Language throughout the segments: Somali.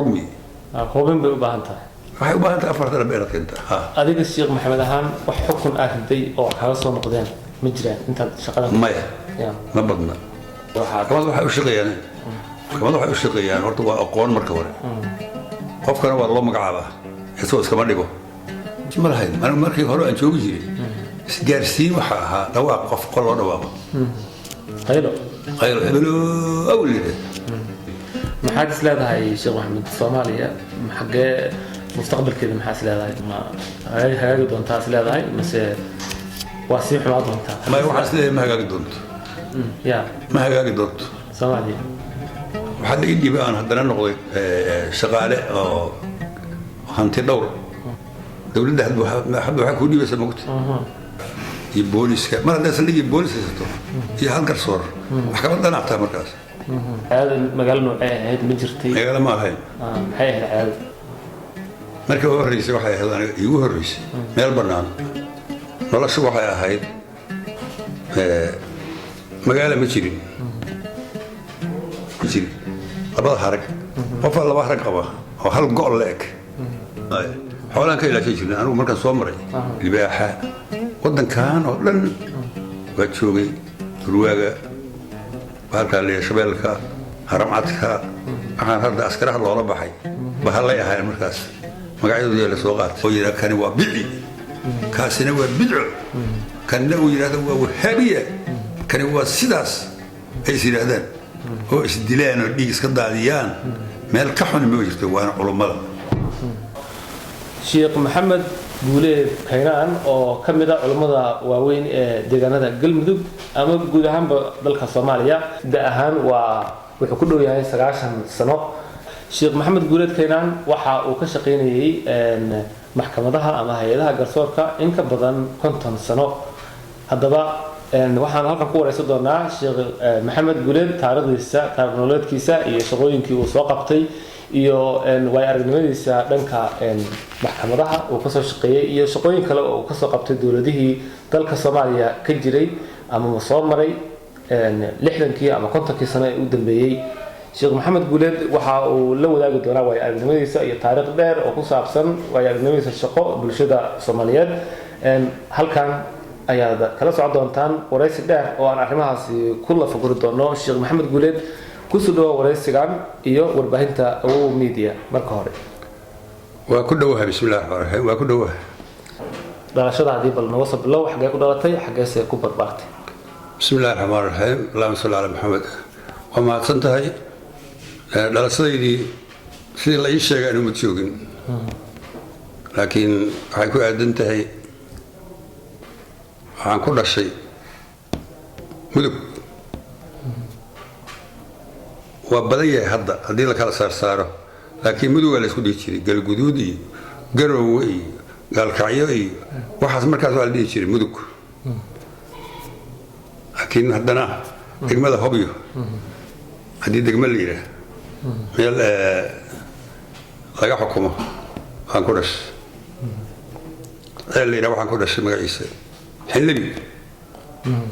حكمي hubin bay u baahan tahay waxay u baahan tahay afartan beelad keenta adiga Sheekh Maxamed ahaan wax xukun ahday oo kala soo noqdeen ma jiraan inta shaqada maya ma badna waxay u shaqeeyaan waxay u shaqeeyaan horta waa aqoon marka hore qofkana waa loo magacaabaa isoo iskama dhigo ma lahayn markii hore aan joogi jiray isgaarsiin waxa ahaa dhawaaq qof qol loo dhawaaqo haylo hebelo awliide maxaad is leedahay Sheekh Maxamed Soomaaliya xagee mustaqbalkeeda maxaad is leedahay ma hagaagi doontaa is leedahay mise waa sii xumaa doontaa ma waxaad is leedahay ma hagaagi doonto ma hagaagi doonto Soomaaliya waxaad ii dhibay aan haddana noqday shaqaale oo hanti dhowr dawladda hadba waxaa kuu dhibaysa mogta iyo booliska mar hadday saldhigii boolis haysato iyo hal garsoor wax kama dhanactaa markaas caado magaalo noocee ahayd ma jirtay magaalo ma ahayn maxay ahayd caado markii ugu horreysay waxay ahayd aniga iigu horreysay meel bannaan noloshu waxay ahayd magaalo ma jirin labada harag qofaa laba harag qaba oo hal go' la eg xoolaan ka ilaashan jirnay anigu markaan soo maray libaaxa waddankan oo dhan waa joogay durwaaga bahalkaa leeya shabeelka haramcadka waxaan hadda askaraha loola baxay bahallay ahayn markaas magacyadooda la soo qaatay oo yidhaa kani waa bici kaasina waa bidco kanina uu yidhahdo waa wahaabiya kani waa sidaas ay is yidhaahdaan oo isdilaan oo dhiig iska daadiyaan meel ka xun ma jirto waana culummada Sheekh Maxamed Guuleed Kaynaan oo ka mid ah culimada waaweyn ee deegaanada Galmudug ama guud ahaanba dalka Soomaaliya ahaan wuxuu ku dhow yahay 90 sano Sheekh Maxamed Guuleed Kaynaan waxa uu ka shaqeynayay maxkamadaha ama hay'adaha garsoorka in ka badan 50 sano haddaba waxaan halkan ku wareysan doonaa Sheekh Maxamed Guuleed taariikhdiisa nololeedkiisa iyo shaqooyinkii uu soo qabtay iyo way aragnimadiisa dhanka maxkamadaha uu ka soo shaqeeyay iyo shaqooyin kale oo uu ka soo qabtay dawladihii dalka Soomaaliya ka jiray ama soo maray 60kii ama 50kii sano ee u dambeeyay Sheekh Maxamed Guuleed waxa uu la wadaagi doonaa way aragnimadiisa iyo taariikh dheer oo ku saabsan way aragnimadiisa shaqo bulshada Soomaaliyeed halkan ayaad kala socon doontaan wareysi dheer oo aan arrimahaasi ku la fakari doono Sheekh Maxamed Guuleed kusoo dhaw wareysigan iyo warbaahinta oo media marka hore waa ku dhawahay bismillaah waa ku dhawahay dhalashada hadii bal noo soo bilow xagee ku dhalatay xageesay ku barbaartay bismillaah rahmaan rahiim allahumma salli ala muhammad wa ma santahay dhalashadaydii sidii la ii sheegay inuu joogin laakiin waxay ku aadan tahay waxaan ku dhashay mudug waa badan yahay hadda haddii la kala saaro laakiin mudug waa la isku dhihi jiray galguduud iyo garowe iyo gaalkacyo iyo waxaas markaas waa la dhihi jiray mudug laakiin haddana degmada hobyo haddii degmo la yidhaah meel laga xukumo waan ku dhashay la yidhaah waxaan ku dhashay magaciisa xillibi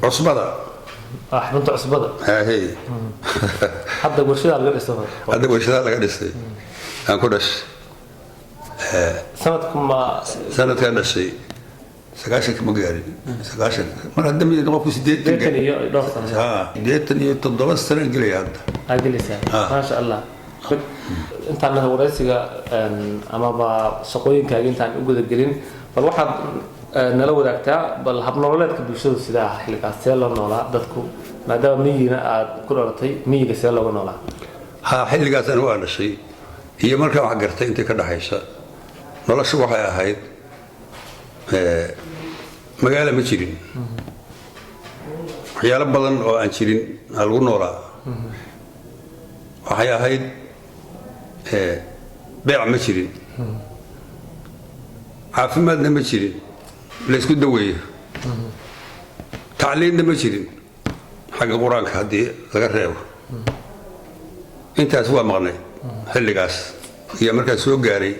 cusbada xarunta cusbada hey hadda warshada laga dhisay aan ku dhashay sanadkan dhashay 90 ma gaarin 90 mar hadda mid qofku 80 iyo dhowr sano 87 sano gelay hadda ma sha Allah intaan wareysiga ama shaqooyinkaaga intaan u guda gelin bal waxaad nala wadaagtaa bal hab nololeedka bulshada sida xilligaas loo noolaa dadku maadaama miyiga aad ku dhalatay miyiga sida looga noolaa xilligaas aan u dhashay iyo markaan wax gartay intii ka dhaxaysa noloshu waxay ahayd magaalo ma jirin waxyaalo badan oo aan jirin lagu noolaa waxay ahayd beec ma jirin caafimaadna ma jirin la isku daweeyo tacliinna ma jirin xagga qur-aanka haddii laga reebo intaas waa maqnay xilligaas iyo markaa soo gaaray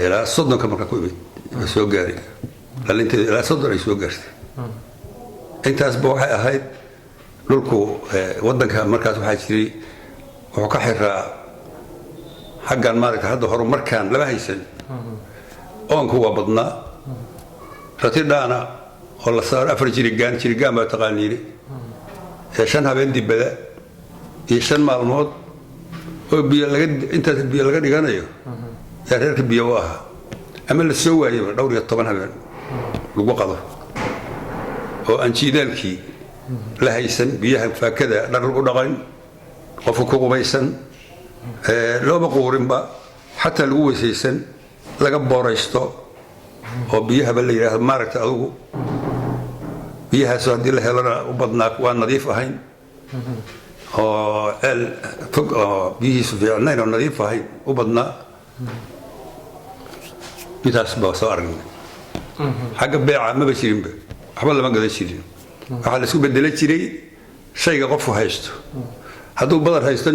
ilaa 30 markaa ku imid soo gaaray dhalinteeda ilaa 30 ay soo gaartay intaasba waxay ahayd dhulku waddanka markaas waxaa jiray wuxuu ka xiraa xaggan maaragtay hadda horumarkaan lama haysan oonku waa badnaa ratidhaana oo la saaro 4 jirigaan baa taqaaniini ee 5 habeen dibada iyo 5 maalmood oo intaas biyo laga dhiganayo yaa reerka biyo u ahaa ama la soo waayay dhowr iyo 10 habeen lagu qado oo aan jiidaalkii la haysan biyaha faakada dhar lagu dhaqan qofku ku qubaysan looba quurinba xataa lagu weysaysan laga booraysto oo biyaha la yiraahdo maaragtay adigu biyahaas hadii la helana u badnaa waa nadiif ahayn oo fog oo biyihiisu fiicnayn oo nadiif ahayn u badnaa intaas baa soo aragnay xagga beeca maba jirinba waxba lama gadan jirin waxaa la isku bedela jiray shayga qofku haysto hadduu badar haysto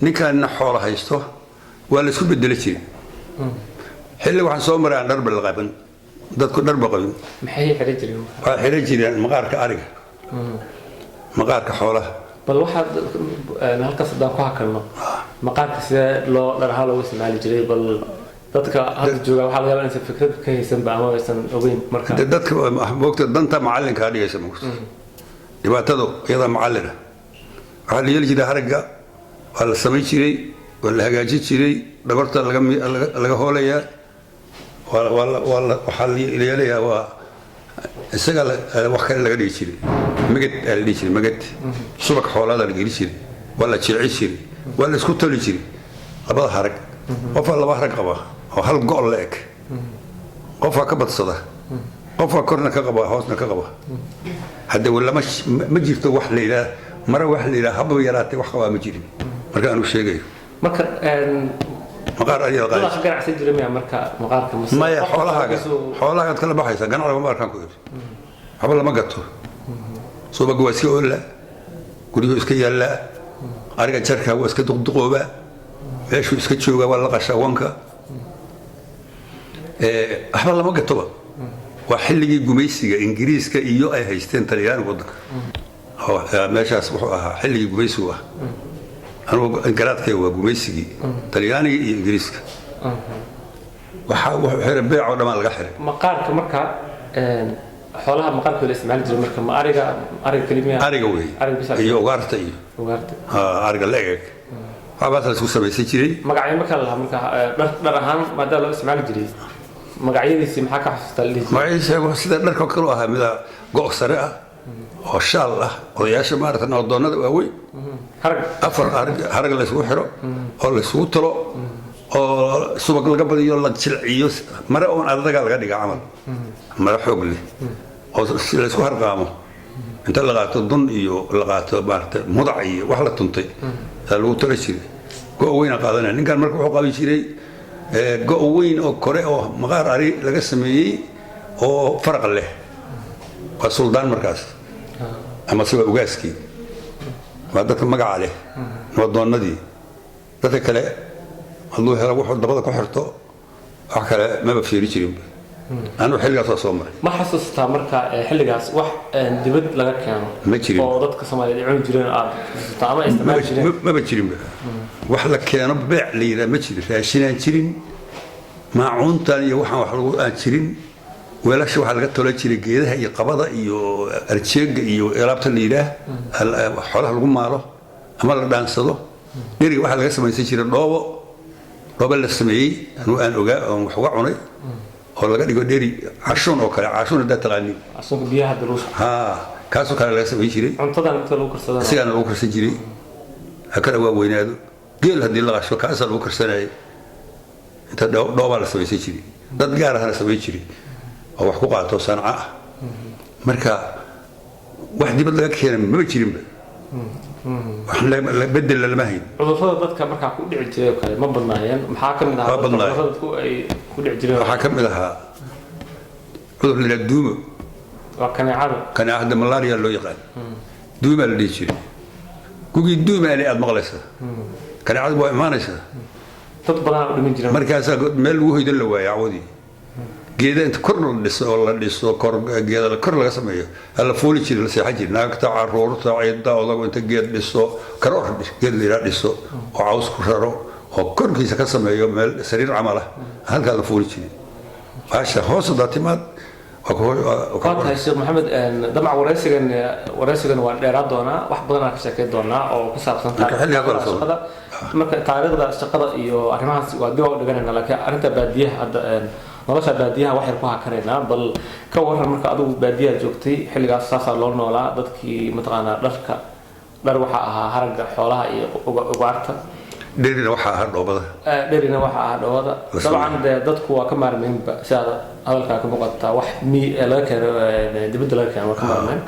ninkaanna xoolo haysto waa la isku bedela jiray xilli waxaan soo maray aan dharba la qaban dadku dharba qabin maxay xiran jireen waa xiran jireen maqaarka ariga maqaarka xoolaha bal waxaad halkaas hadaan ku hakalno maqaarka sidee loo dharaha loogu isticmaali jiray bal dadka hadda jooga waxaa laga yaabaa inaysan fikrad ka haysanba ama aysan ogeyn marka dadka moogta danta macallinka dhigaysa moogta dhibaatadu iyada macallina waxaa la yeeli jiray haragga waa la samayn jiray waa la hagaajin jiray dhabarta laga hoolayaa waxaa la yeelayaa waa isaga wax kale laga dhigi jiray magad la dhigi jiray magad subag xoolaada la geli jiray waa la jeeci jiray waa la isku toli jiray labada harag qofaa 2 harag qaba oo hal go' la eg qofaa ka badsada qofaa korna ka qaba hoosna ka qaba hadda wala ma jirto wax la yiraahdo mara wax la yiraahdo haba yaraatay wax qaba ma jirin marka aanu sheegayo marka maqaar ariga qaad dadka ganacsi jiray marka maqaarka ma ya xoolaha kala baxaysa ganacsiga markaan ku yiri haba lama gato suubaga waa iska oola guriga iska yaala ariga jarka waa iska duqduqooba meeshu iska jooga waa la qashawanka waxba lama gatoba waa xilligii gumaysiga ingiriiska iyo ay haysteen talyaaniga wadanka meeshaas wuxuu ahaa xilligii gumaysigu ah anugu garaadkay waa gumaysigii talyaaniga iyo ingiriiska wuxuu xiray beec oo dhammaan laga xiray maqaarka marka xoolaha maqaarka la isticmaali jiray marka ma ariga kaliya ariga wey iyo ugaarta ariga la eg waxbaa la isku samaysan jiray magacyo marka la marka dhar ahaan maadaama loo isticmaali jiray magacyadiisi maxaa ka xasuustaa magacyadiisa sida dharka kale ahaa mid go' sare ah oo shaal ah odayaasha maaragtay noqdoonada waaweyn afar harag la isugu xiro oo la isugu talo oo subag laga badiyo la jilciyo mara oon adaga laga dhiga camal mara xoog leh oo la isku harqaamo inta la qaato dun iyo la qaato maaragtay mudac iyo wax la tuntay lagu talo jiray go' weyn qaadanaya ninkan marka wuxuu qabi jiray go' weyn oo kore oo maqaar ari laga sameeyey oo faraq leh waa suldaan markaas ama sida ugaaskii waa dadka magaca leh wadoonnadii dadka kale hadduu helo wuxuu dabada ku xirto wax kale maba fiiri jirin anu xilligaas waa soo maray ma xasuustaa marka xilligaas wax dibad laga keeno ma jirin oo dadka Soomaaliyeed ay cuni jireen aad xasuustaa ama isticmaali jireen maba jirin wax la keeno beec la yiraahdo ma jirin raashinaan jirin maacuuntan iyo waxaan wax lagu aan jirin weelasha waxa laga tolo jiray geedaha iyo qabada iyo arjeega iyo alaabta la yiraahdo xoolaha lagu maalo ama la dhaansado dheri waxa laga samaysan jiray dhoobo la sameeyay anu aan ogaa oo wax uga cunay oo laga dhigo dheri cashuun oo kale cashuun hada taqaani cashuunka biyaha daruusha kaasoo kale laga sameeyay jiray cuntadan inta lagu karsado sigan lagu karsan jiray hakada waa weynaado geel hadii la qasho kaas lagu karsanay inta dhooba la sameeyay jiray dad gaar ah sameeyay jiray oo wax ku qaato sanca ah marka wax dibad laga keenay ma jirinba wax la bedel lama hayn cudurrada dadka marka ku dhici jiray kale ma badnaayeen maxaa ka mid ah cudurrada dadku ay ku dhici jireen waxa ka mid ah cudur la duumo waa kaneecada malaria loo yaqaan duuma la dhici jiray kugi duuma ay aad maqlaysa kaneecadu waa imaanaysa dad badan u dhiman jireen markaas meel uu hoydan la waayay awadi geeda inta kor la dhiso kor geeda kor laga sameeyo alla fooli jiray la seexan jiray naagta caruurta ciida odagu inta geed dhiso karo geed la dhiso oo caws ku raro oo korkiisa ka sameeyo meel sariir camal ah halkaa la fuuli jiray baasha hoos u daatimaad waatahay sheekh maxamed damac waraysigan waa dheeraa doonaa wax badanaa ka sheekay doonaa oo ku saabsan shaqada marka taariikhda shaqada iyo arrimahaas waa dib u dhiganayna laakiin arrinta baadiyaha hadda nolosha baadiyaha wax yar ku hakaraynaa bal ka waran marka adigu baadiyaha joogtay xilligaas saasaa loo noolaa dadkii mataqaanaa dhar waxaa ahaa haragga xoolaha iyo ugaarta dherina waxaa ahaa dhoobada dabcan dee dadku waa ka maarmaynba sidaada hadalkaa ka muuqataa wax laga keeno dibadda laga keeno waa ka maarmayn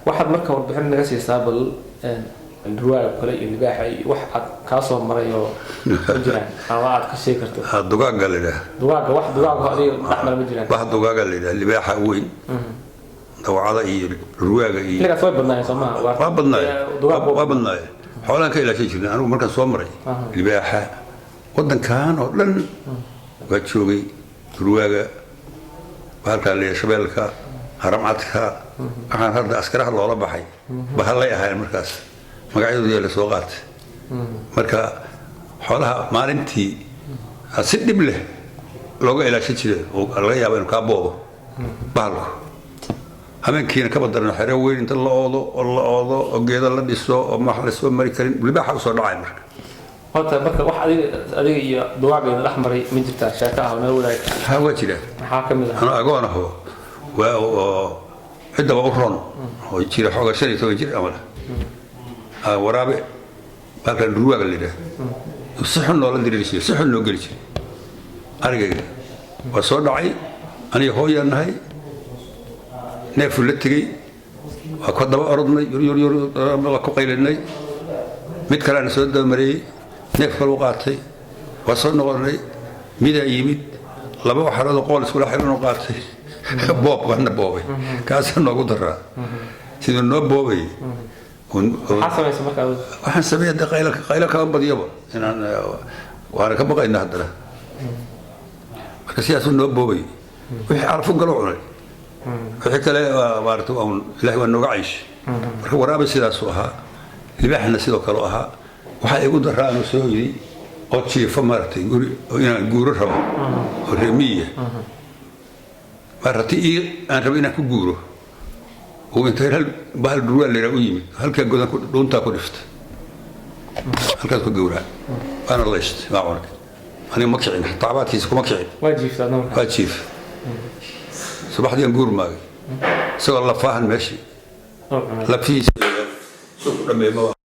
waxaad marka warbixin naga siisaa bal ruwaag kale iyo libaaxa iyo wax aad kaa soo maray oo ma jiraan ama aad ka sheegi karto dugaaga la yidhaha wax dugaaga adiga dhexmara ma jiraan wax dugaaga la yidhaha libaaxa weyn dawacada iyo ruwaaga iyo xilligaas way badnaayeen soo maha waa badnaayeen xoolaan ka ilaashan jirnay anigu markaan soo maray libaaxa waddankan oo dhan waa joogay ruwaaga bahalkaa la shabeelka haramcadka waxaan hadda askaraha loola baxay bahallay ahaayeen markaas magacyadooda la soo qaatay marka xoolaha maalintii si dhib leh looga ilaashan jiray oo laga yaabo inuu kaa boobo bahalku habeenkiina ka badarna xero weyn inta la oodo oo geedo la dhiso oo ma la soo mari karin libaaxa usoo dhacay marka marka wax adiga iyo duwaageeda dhex maray ma jirtaa sheeko ah oo nala wadaag waa jira maxaa ka mid ah anoo agoon aho waa oo ciddaba u ron oo jira xooga 15 jir amala waraabe halkan ruwaaga la yidhaah si xun noola diriiri jiray si xun noo geli jiray arigayga waa soo dhacay aniga hooyaan nahay neefu la tegey waa ku daba orodnay yur ku qaylinay mid kalena soo dabamariyey neef kale u qaatay waa soo noqonnay midaa yimid laba waxarood qool iskula xiran u qaatay boob waana boobay kaasa noogu daraa siduu noo boobay waxaan sameeyay qaylo kama badiyaba inaan waana ka baqayna haddana marka sidaasuu noo boobay wixii carfu galo cunay wixii kale maarata ilaahay waa nooga caysh marka waraabe sidaasuu ahaa libaaxna sidoo kale ahaa waxaa igu daraa anuu soo yidhi oo jiifa maaragtay guri inaan guuro rabo oo reemiya maaragtay aan rabo inaan ku guuro oo intay bahal durwaa leeraa u yimid halkaa godan dhuuntaa ku dhiftay halkaas ku gowraa waana layshtay maa cunay aniga ma kicin tacbaadkiisa kuma kicin waa jiif subaxdii aan guur maagay isagoo lafaahan meeshii lafihiisa soo ku dhameeyay